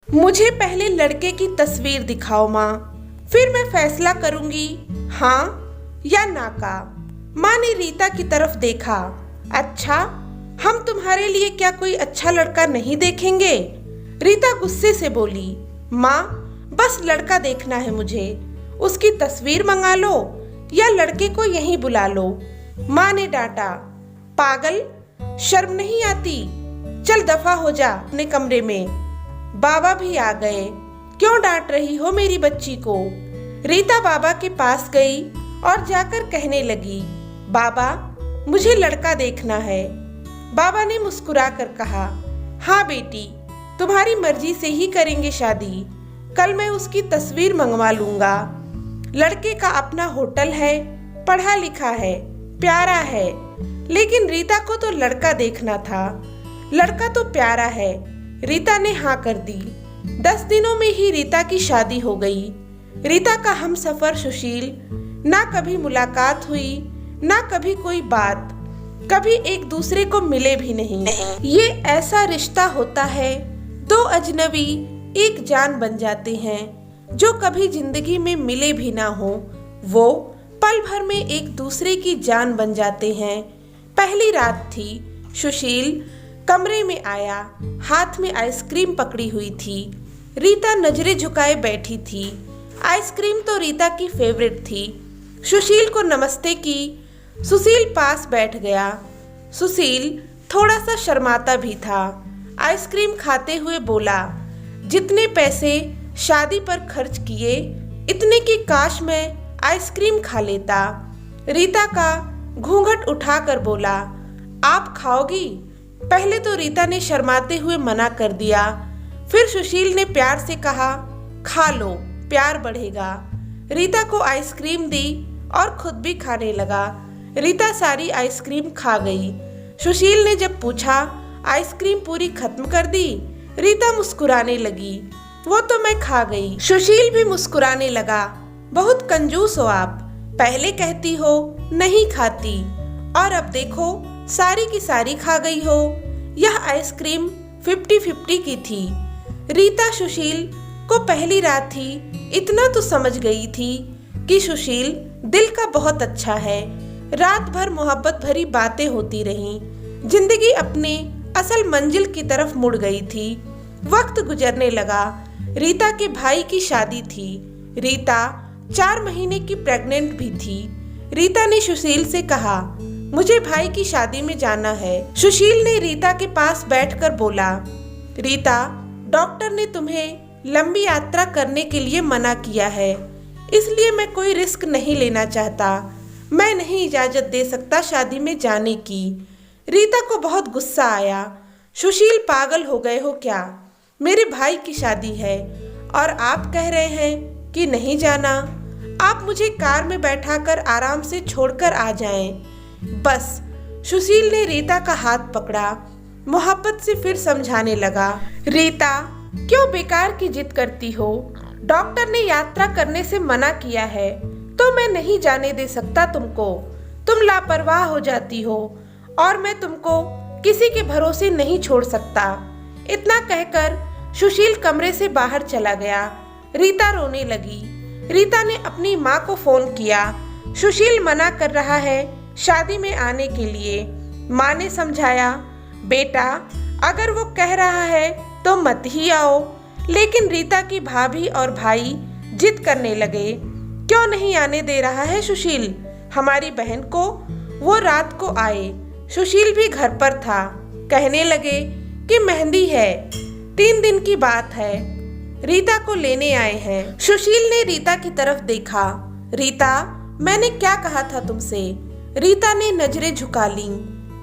मुझे पहले लड़के की तस्वीर दिखाओ माँ, फिर मैं फैसला करूंगी हाँ या ना का। माँ ने रीता की तरफ देखा। अच्छा, हम तुम्हारे लिए क्या कोई अच्छा लड़का नहीं देखेंगे? रीता गुस्से से बोली। माँ, बस लड़का देखना है मुझे। उसकी तस्वीर मंगा लो या लड़के को यहीं बुला लो। माँ ने डांटा। पागल, शर्म नहीं आती? चल दफा हो जा अपने कमरे में। बाबा भी आ गए। क्यों डांट रही हो मेरी बच्ची को? रीता बाबा के पास गई और जाकर कहने लगी, बाबा, मुझे लड़का देखना है। बाबा ने मुस्कुरा कर कहा, हाँ बेटी, तुम्हारी मर्जी से ही करेंगे शादी। कल मैं उसकी तस्वीर मंगवा लूंगा। लड़के का अपना होटल है, पढ़ा लिखा है, प्यारा है। लेकिन रीता को तो लड़का देखना था। लड़का तो प्यारा है। रीता ने हाँ कर दी। 10 दिनों में ही रीता की शादी हो गई। रीता का हमसफर सुशील, ना कभी मुलाकात हुई, ना कभी कोई बात, कभी एक दूसरे को मिले भी नहीं। ये ऐसा रिश्ता होता है, 2 अजनबी एक जान बन जाते हैं। जो कभी जिंदगी में मिले भी ना हो, वो पल भर में एक दूसरे की जान बन जाते हैं। पहली रात थी। सुशील कमरे में आया, हाथ में आइसक्रीम पकड़ी हुई थी। रीता नजरें झुकाए बैठी थी। आइसक्रीम तो रीता की फेवरेट थी। सुशील को नमस्ते की। सुशील पास बैठ गया। सुशील थोड़ा सा शर्माता भी था। आइसक्रीम खाते हुए बोला, जितने पैसे शादी पर खर्च किए, इतने की काश मैं आइसक्रीम खा लेता। रीता का घूंघट उठाकर बोला, आप खाओगी? पहले तो रीता ने शर्माते हुए मना कर दिया। फिर सुशील ने प्यार से कहा, खा लो, प्यार बढ़ेगा। रीता को आइसक्रीम दी और खुद भी खाने लगा। रीता सारी आइसक्रीम खा गई। सुशील ने जब पूछा, आइसक्रीम पूरी खत्म कर दी? रीता मुस्कुराने लगी, वो तो मैं खा गई। सुशील भी मुस्कुराने लगा, बहुत कंजूस हो आप। पहले कहती हो नहीं खाती और अब देखो सारी की सारी खा गई हो। यह आइसक्रीम 50-50 की थी। रीता सुशील को पहली रात थी, इतना तो समझ गई थी कि सुशील दिल का बहुत अच्छा है। रात भर मोहब्बत भरी बातें होती रहीं। जिंदगी अपने असल मंजिल की तरफ मुड़ गई थी। वक्त गुजरने लगा। रीता के भाई की शादी थी। रीता 4 महीने की प्रेग्नेंट भी थी। रीता ने सुशील से कहा, मुझे भाई की शादी में जाना है। सुशील ने रीता के पास बैठकर बोला, रीता, डॉक्टर ने तुम्हें लंबी यात्रा करने के लिए मना किया है, इसलिए मैं कोई रिस्क नहीं लेना चाहता। मैं नहीं इजाजत दे सकता शादी में जाने की। रीता को बहुत गुस्सा आया। सुशील, पागल हो गए हो क्या? मेरे भाई की शादी है और आप कह रहे हैं कि नहीं जाना। आप मुझे कार में बैठाकर आराम से छोड़कर आ जाएं। बस। सुशील ने रीता का हाथ पकड़ा, मोहब्बत से फिर समझाने लगा, रीता, क्यों बेकार की जिद करती हो? डॉक्टर ने यात्रा करने से मना किया है तो मैं नहीं जाने दे सकता तुमको। तुम लापरवाह हो जाती हो और मैं तुमको किसी के भरोसे नहीं छोड़ सकता। इतना कहकर सुशील कमरे से बाहर चला गया। रीता रोने लगी। रीता ने अपनी माँ को फोन किया। सुशील मना कर रहा है शादी में आने के लिए। माँ ने समझाया, बेटा, अगर वो कह रहा है तो मत ही आओ। लेकिन रीता की भाभी और भाई जिद करने लगे। क्यों नहीं आने दे रहा है सुशील हमारी बहन को? वो रात को आए। सुशील भी घर पर था। कहने लगे कि मेहंदी है, 3 दिन की बात है, रीता को लेने आए हैं। सुशील ने रीता की तरफ देखा। रीता, मैंने क्या कहा था तुमसे? रीता ने नजरें झुका ली,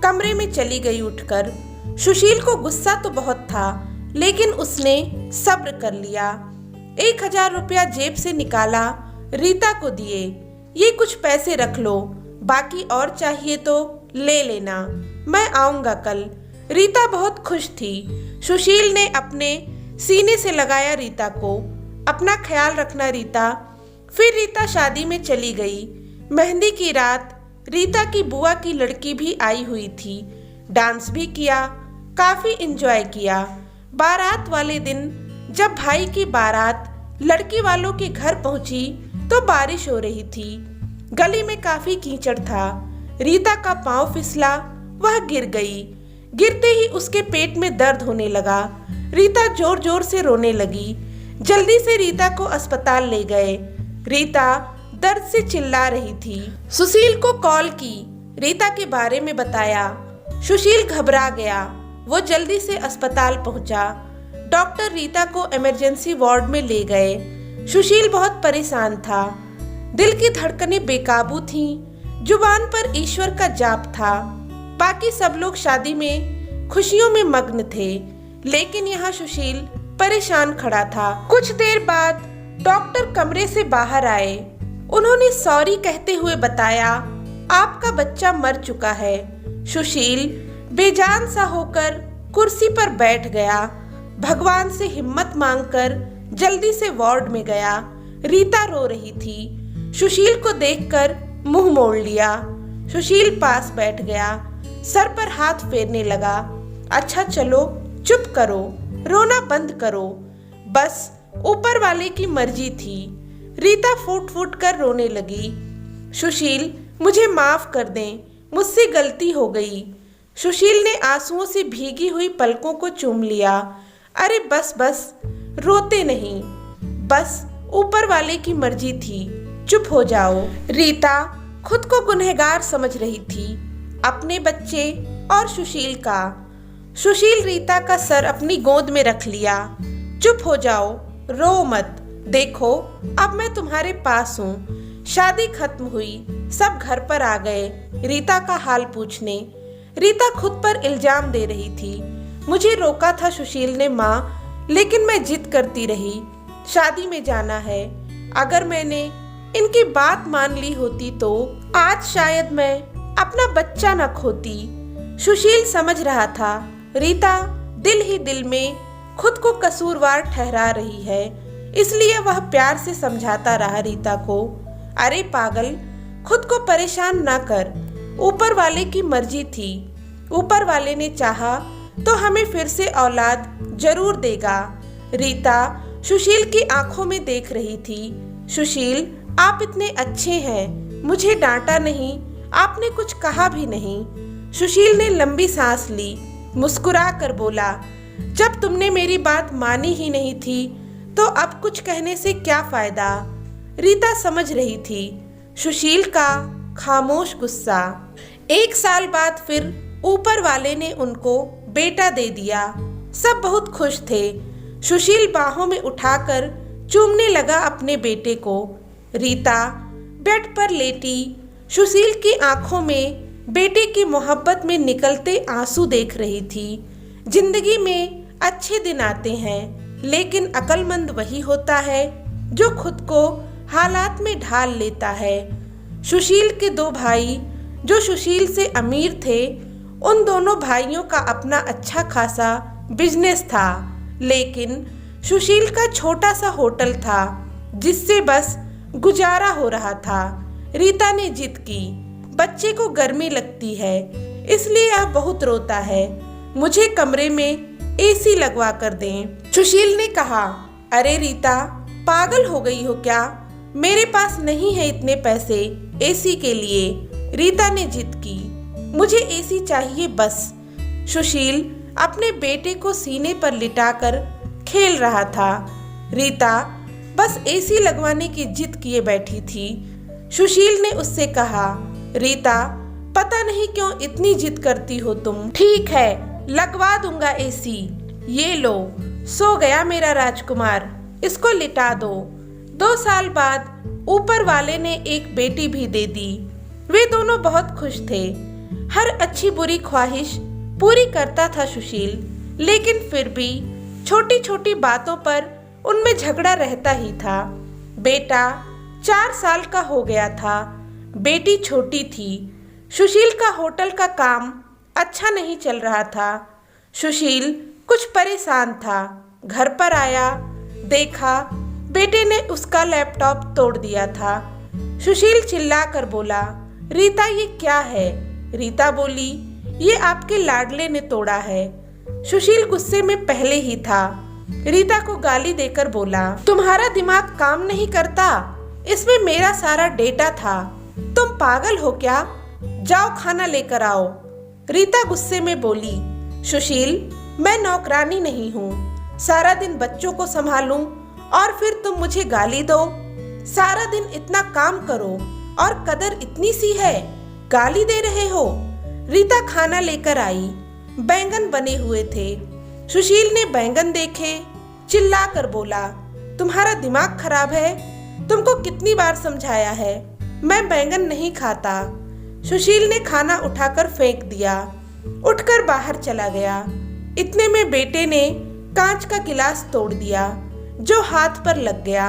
कमरे में चली गई उठकर। सुशील को गुस्सा तो बहुत था, लेकिन उसने सब्र कर लिया। 1000 रुपया जेब से निकाला, रीता को दिए। ये कुछ पैसे रख लो, बाकी और चाहिए तो ले लेना, मैं आऊंगा कल। रीता बहुत खुश थी। सुशील ने अपने सीने से लगाया रीता को, अपना ख्याल रखना रीता। फिर रीता शादी में चली गई। मेहंदी की रात रीता की बुआ की लड़की भी आई हुई थी। डांस भी किया, काफी एंजॉय किया। बारात वाले दिन जब भाई की बारात लड़की वालों के घर पहुंची तो बारिश हो रही थी। गली में काफी कीचड़ था। रीता का पांव फिसला, वह गिर गई। गिरते ही उसके पेट में दर्द होने लगा। रीता जोर जोर से रोने लगी। जल्दी से रीता को अस्पताल ले गए। रीता दर्द से चिल्ला रही थी। सुशील को कॉल की, रीता के बारे में बताया। सुशील घबरा गया। वो जल्दी से अस्पताल पहुंचा। डॉक्टर रीता को इमरजेंसी वार्ड में ले गए। सुशील बहुत परेशान था। दिल की धड़कनें बेकाबू थीं। जुबान पर ईश्वर का जाप था। बाकी सब लोग शादी में खुशियों में मग्न थे, लेकिन यहाँ सुशील परेशान खड़ा था। कुछ देर बाद डॉक्टर कमरे से बाहर आए। उन्होंने सॉरी कहते हुए बताया, आपका बच्चा मर चुका है। सुशील बेजान सा होकर कुर्सी पर बैठ गया। भगवान से हिम्मत मांगकर जल्दी से वार्ड में गया। रीता रो रही थी। सुशील को देखकर मुंह मोड़ लिया। सुशील पास बैठ गया, सर पर हाथ फेरने लगा। अच्छा चलो, चुप करो, रोना बंद करो, बस ऊपर वाले की मर्जी थी। रीता फूट फूट कर रोने लगी। सुशील, मुझे माफ कर दें, मुझसे गलती हो गई। सुशील ने आंसुओं से भीगी हुई पलकों को चूम लिया। अरे बस बस, रोते नहीं, बस ऊपर वाले की मर्जी थी, चुप हो जाओ। रीता खुद को गुनहगार समझ रही थी, अपने बच्चे और सुशील का। सुशील रीता का सर अपनी गोद में रख लिया। चुप हो जाओ, रो मत, देखो अब मैं तुम्हारे पास हूँ। शादी खत्म हुई, सब घर पर आ गए रीता का हाल पूछने। रीता खुद पर इल्जाम दे रही थी। मुझे रोका था सुशील ने माँ, लेकिन मैं जिद करती रही। शादी में जाना है। अगर मैंने इनकी बात मान ली होती तो आज शायद मैं अपना बच्चा न खोती। सुशील समझ रहा था रीता दिल ही दिल में खुद को कसूरवार ठहरा रही है, इसलिए वह प्यार से समझाता रहा रीता को। अरे पागल, खुद को परेशान ना कर, ऊपर वाले की मर्जी थी। ऊपर वाले ने चाहा तो हमें फिर से औलाद जरूर देगा। रीता सुशील की आंखों में देख रही थी। सुशील, आप इतने अच्छे हैं, मुझे डांटा नहीं, आपने कुछ कहा भी नहीं। सुशील ने लंबी सांस ली, मुस्कुरा कर बोला, जब तुमने मेरी बात मानी ही नहीं थी तो अब कुछ कहने से क्या फायदा। रीता समझ रही थी सुशील का खामोश गुस्सा। 1 साल बाद फिर ऊपर वाले ने उनको बेटा दे दिया। सब बहुत खुश थे। सुशील बाहों में उठाकर चूमने लगा अपने बेटे को। रीता बेड पर लेटी सुशील की आंखों में बेटे की मोहब्बत में निकलते आंसू देख रही थी। जिंदगी में अच्छे दिन आते हैं, लेकिन अक्लमंद वही होता है जो खुद को हालात में ढाल लेता है। सुशील के 2 भाई जो सुशील से अमीर थे, उन दोनों भाइयों का अपना अच्छा खासा बिजनेस था, लेकिन सुशील का छोटा सा होटल था जिससे बस गुजारा हो रहा था। रीता ने जिद की, बच्चे को गर्मी लगती है इसलिए अब बहुत रोता है, मुझे कमरे में एसी लगवा कर दें। सुशील ने कहा, अरे रीता, पागल हो गई हो क्या, मेरे पास नहीं है इतने पैसे एसी के लिए। रीता ने जिद की, मुझे एसी चाहिए बस। सुशील अपने बेटे को सीने पर लिटाकर खेल रहा था। रीता बस एसी लगवाने की जिद किए बैठी थी। सुशील ने उससे कहा, रीता, पता नहीं क्यों इतनी जिद करती हो तुम। ठीक है, लगवा दूंगा एसी। ये लो, सो गया मेरा राजकुमार, इसको लिटा दो। 2 साल बाद ऊपर वाले ने एक बेटी भी दे दी। वे दोनों बहुत खुश थे। हर अच्छी बुरी ख्वाहिश पूरी करता था सुशील, लेकिन फिर भी छोटी छोटी बातों पर उनमें झगड़ा रहता ही था। बेटा 4 साल का हो गया था, बेटी छोटी थी। सुशील का होटल का काम अच्छा नहीं चल रहा था। सुशील कुछ परेशान था। घर पर आया, देखा बेटे ने उसका लैपटॉप तोड़ दिया था। सुशील चिल्लाकर बोला, रीता ये क्या है? रीता बोली, ये आपके लाडले ने तोड़ा है। सुशील गुस्से में पहले ही था। रीता को गाली देकर बोला, तुम्हारा दिमाग काम नहीं करता, इसमें मेरा सारा डेटा था, तुम पागल हो क्या? जाओ खाना लेकर आओ। रीता गुस्से में बोली, सुशील, मैं नौकरानी नहीं हूँ, सारा दिन बच्चों को संभालूं और फिर तुम मुझे गाली दो। सारा दिन इतना काम करो और कदर इतनी सी है, गाली दे रहे हो। रीता खाना लेकर आई, बैंगन बने हुए थे। सुशील ने बैंगन देखे, चिल्लाकर बोला, तुम्हारा दिमाग खराब है, तुमको कितनी बार समझाया है, मैं बैंगन नहीं खाता। सुशील ने खाना उठाकर फेंक दिया, उठकर बाहर चला गया। इतने में बेटे ने कांच का गिलास तोड़ दिया, जो हाथ पर लग गया।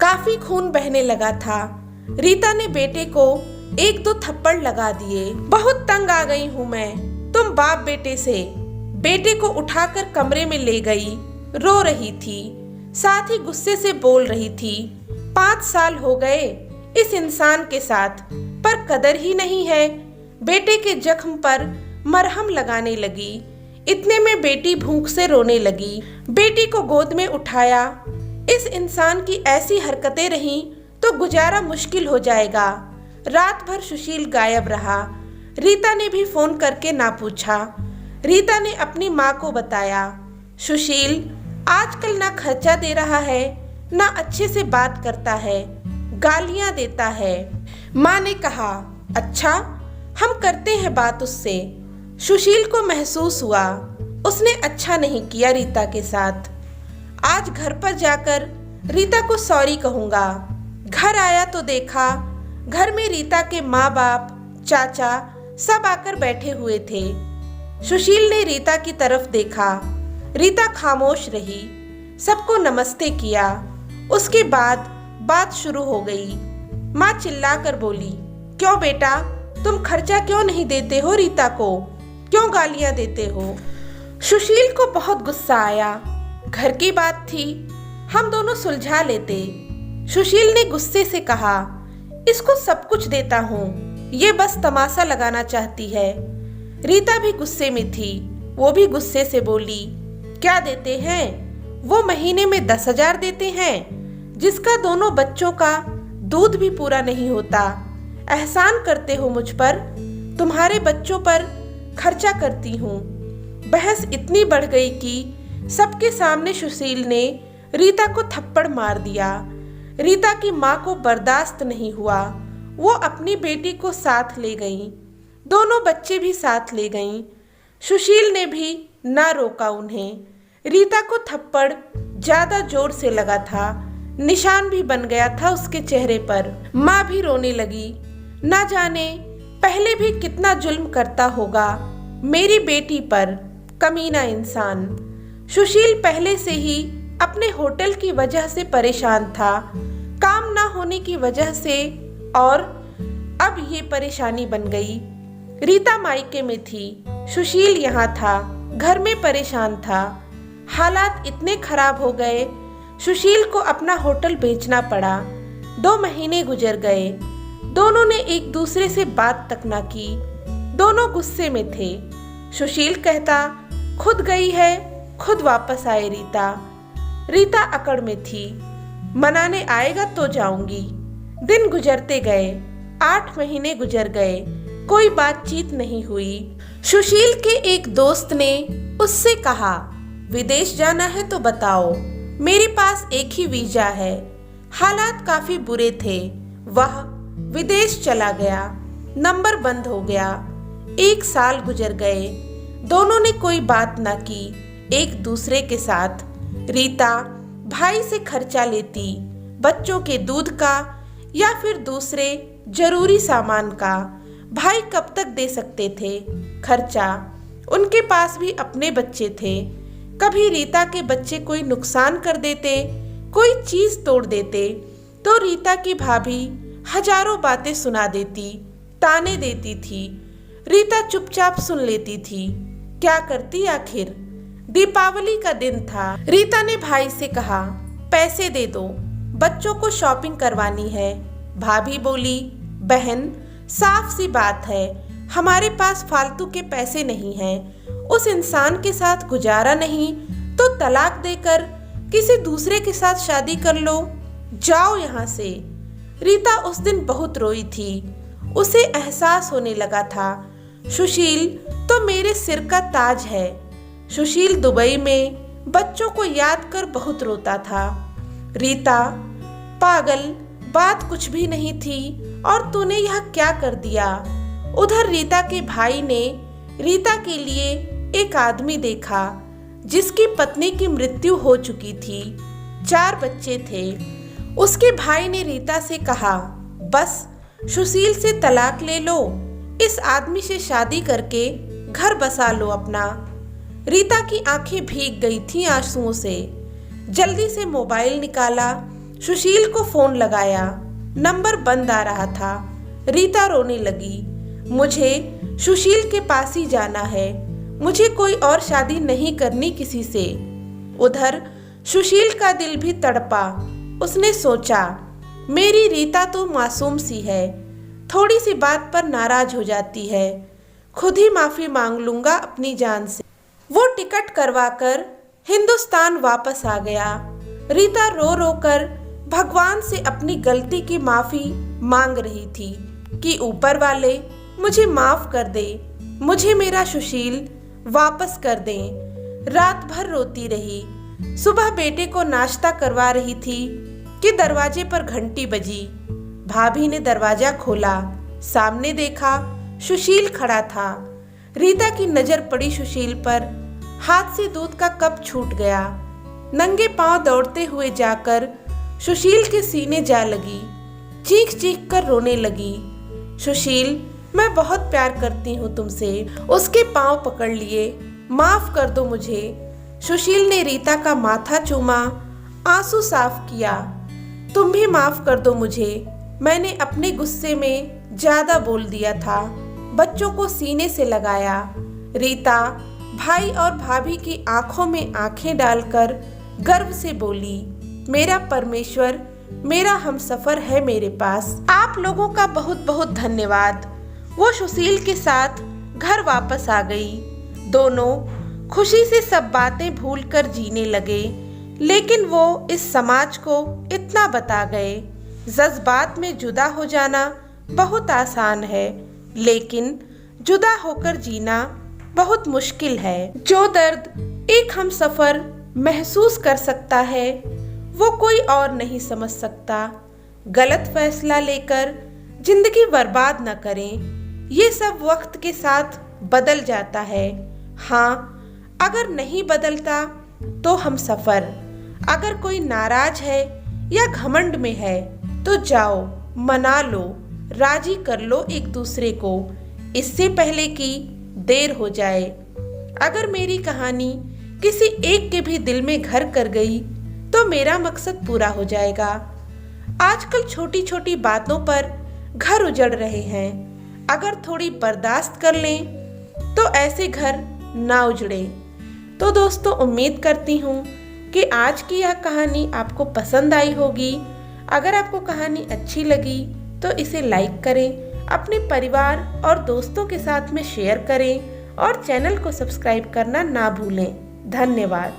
काफी खून बहने लगा था। रीता ने बेटे को 1-2 थप्पड़ लगा दिए। बहुत तंग आ गई हूँ मैं तुम बाप बेटे से। बेटे को उठाकर कमरे में ले गई, रो रही थी, साथ ही गुस्से से बोल रही थी, 5 साल हो गए इस इंसान के साथ, पर कदर ही नहीं है। बेटे के जख्म पर मरहम लगाने लगी। इतने में बेटी भूख से रोने लगी। बेटी को गोद में उठाया। इस इंसान की ऐसी हरकतें रहीं तो गुजारा मुश्किल हो जाएगा। रात भर सुशील गायब रहा। रीता ने भी फोन करके ना पूछा। रीता ने अपनी माँ को बताया, सुशील आजकल ना खर्चा दे रहा है, ना अच्छे से बात करता है, गालियां देता है। माँ ने कहा, अच्छा हम करते हैं बात उससे। सुशील को महसूस हुआ उसने अच्छा नहीं किया रीता के साथ। आज घर पर जाकर रीता को सॉरी कहूँगा। घर आया तो देखा घर में रीता के माँ बाप, चाचा सब आकर बैठे हुए थे। सुशील ने रीता की तरफ देखा। रीता खामोश रही, सबको नमस्ते किया। उसके बाद बात शुरू हो गई। माँ चिल्लाकर बोली, क्यों बेटा, तुम खर्चा क्यों नहीं देते हो रीता को, क्यों गालियां देते हो? सुशील को बहुत गुस्सा आया। घर की बात थी, हम दोनों सुलझा लेते। सुशील ने गुस्से से कहा, इसको सब कुछ देता हूँ, ये बस तमाशा लगाना चाहती है। रीता भी गुस्से में थी, वो भी गुस्से से बोली, क्या देते हैं? वो महीने में 10,000 देते हैं, जिसका दोनों बच्चों का दूध भी पूरा नहीं होता। एहसान करते हो मुझ पर, तुम्हारे बच्चों पर खर्चा करती हूँ। बहस इतनी बढ़ गई कि सबके सामने सुशील ने रीता को थप्पड़ मार दिया। रीता की माँ को बर्दाश्त नहीं हुआ, वो अपनी बेटी को साथ ले गईं। दोनों बच्चे भी साथ ले गईं। सुशील ने भी ना रोका उन्हें। रीता को थप्पड़ ज्यादा जोर से लगा था, निशान भी बन गया था उसके चेहरे पर। माँ भी रोने लगी। ना जाने पहले भी कितना जुल्म करता होगा मेरी बेटी पर, कमीना इंसान। सुशील पहले से ही अपने होटल की वजह से परेशान था, काम ना होने की वजह से, और अब ये परेशानी बन गई। रीता मायके में थी, सुशील यहाँ था, घर में परेशान था। हालात इतने खराब हो गए, सुशील को अपना होटल बेचना पड़ा। 2 महीने गुजर गए। दोनों ने एक दूसरे से बात तक ना की। दोनों गुस्से में थे। सुशील कहता, खुद गई है, खुद वापस आए रीता। रीता अकड़ में थी, मनाने आएगा तो जाऊंगी। दिन गुजरते गए, 8 महीने गुजर गए, कोई बातचीत नहीं हुई। सुशील के एक दोस्त ने उससे कहा, विदेश जाना है तो बताओ, मेरे पास एक ही वीजा है। हालात काफी बुरे थे। वह विदेश चला गया, नंबर बंद हो गया। 1 साल गुजर गए। दोनों ने कोई बात ना की एक दूसरे के साथ। रीता भाई से खर्चा लेती, बच्चों के दूध का या फिर दूसरे जरूरी सामान का। भाई कब तक दे सकते थे खर्चा? उनके पास भी अपने बच्चे थे। कभी रीता के बच्चे कोई नुकसान कर देते, कोई चीज तोड़ देते, तो रीता की भाभी हजारों बातें सुना देती, ताने देती थी। रीता चुपचाप सुन लेती थी। क्या करती आखिर? दीपावली का दिन था। रीता ने भाई से कहा, पैसे दे दो, बच्चों को शॉपिंग करवानी है। भाभी बोली, बहन साफ सी बात है, हमारे पास फालतू के पैसे नहीं हैं। उस इंसान के साथ गुजारा नहीं तो तलाक देकर किसी दूसरे के साथ शादी कर लो, जाओ यहाँ से। रीता उस दिन बहुत रोई थी। उसे एहसास होने लगा था, सुशील तो मेरे सिर का ताज है। सुशील दुबई में बच्चों को याद कर बहुत रोता था। रीता पागल, बात कुछ भी नहीं थी और तूने यह क्या कर दिया। उधर रीता के भाई ने रीता के लिए एक आदमी देखा जिसकी पत्नी की मृत्यु हो चुकी थी, 4 बच्चे थे। उसके भाई ने रीता से कहा, बस सुशील से तलाक ले लो, इस आदमी से शादी करके घर बसा लो अपना। रीता की आंखें भीग गई थीं आंसुओं से। जल्दी से मोबाइल निकाला, सुशील को फोन लगाया, नंबर बंद आ रहा था। रीता रोने लगी, मुझे सुशील के पास ही जाना है, मुझे कोई और शादी नहीं करनी किसी से। उधर सुशील का दिल भी तड़पा। उसने सोचा, मेरी रीता तो मासूम सी है, थोड़ी सी बात पर नाराज हो जाती है, खुद ही माफी मांग लूंगा अपनी जान से। वो टिकट करवाकर हिंदुस्तान वापस आ गया। रीता रो रो कर भगवान से अपनी गलती की माफी मांग रही थी कि ऊपर वाले मुझे माफ कर दे, मुझे मेरा सुशील वापस कर दें। रात भर रोती रही। सुबह बेटे को नाश्ता करवा रही थी कि दरवाजे पर घंटी बजी। भाभी ने दरवाजा खोला, सामने देखा सुशील खड़ा था। रीता की नजर पड़ी सुशील पर, हाथ से दूध का कप छूट गया। नंगे पांव दौड़ते हुए जाकर सुशील के सीने जा लगी, चीख चीख कर रोने लगी। सुशील, मैं बहुत प्यार करती हूँ तुमसे। उसके पांव पकड़ लिए, माफ कर दो मुझे। सुशील ने रीता का माथा चूमा, आंसू साफ किया। तुम भी माफ कर दो मुझे, मैंने अपने गुस्से में ज्यादा बोल दिया था। बच्चों को सीने से लगाया। रीता भाई और भाभी की आंखों में आंखें डालकर गर्व से बोली, मेरा परमेश्वर, मेरा हमसफर है मेरे पास। आप लोगों का बहुत बहुत धन्यवाद। वो सुशील के साथ घर वापस आ गई। दोनों खुशी से सब बातें भूलकर जीने लगे, लेकिन वो इस समाज को इतना बता गए, जज्बात में जुदा हो जाना बहुत आसान है, लेकिन जुदा होकर जीना बहुत मुश्किल है। जो दर्द एक हमसफर महसूस कर सकता है, वो कोई और नहीं समझ सकता। गलत फैसला लेकर जिंदगी बर्बाद न करें, ये सब वक्त के साथ बदल जाता है। हाँ, अगर नहीं बदलता तो हम सफर। अगर कोई नाराज है या घमंड में है तो जाओ, मना लो, राजी कर लो एक दूसरे को, इससे पहले कि देर हो जाए। अगर मेरी कहानी किसी एक के भी दिल में घर कर गई तो मेरा मकसद पूरा हो जाएगा। आजकल छोटी छोटी बातों पर घर उजड़ रहे हैं, अगर थोड़ी बर्दाश्त कर लें तो ऐसे घर ना उजड़े। तो दोस्तों, उम्मीद करती हूँ कि आज की यह कहानी आपको पसंद आई होगी। अगर आपको कहानी अच्छी लगी तो इसे लाइक करें, अपने परिवार और दोस्तों के साथ में शेयर करें और चैनल को सब्सक्राइब करना ना भूलें। धन्यवाद।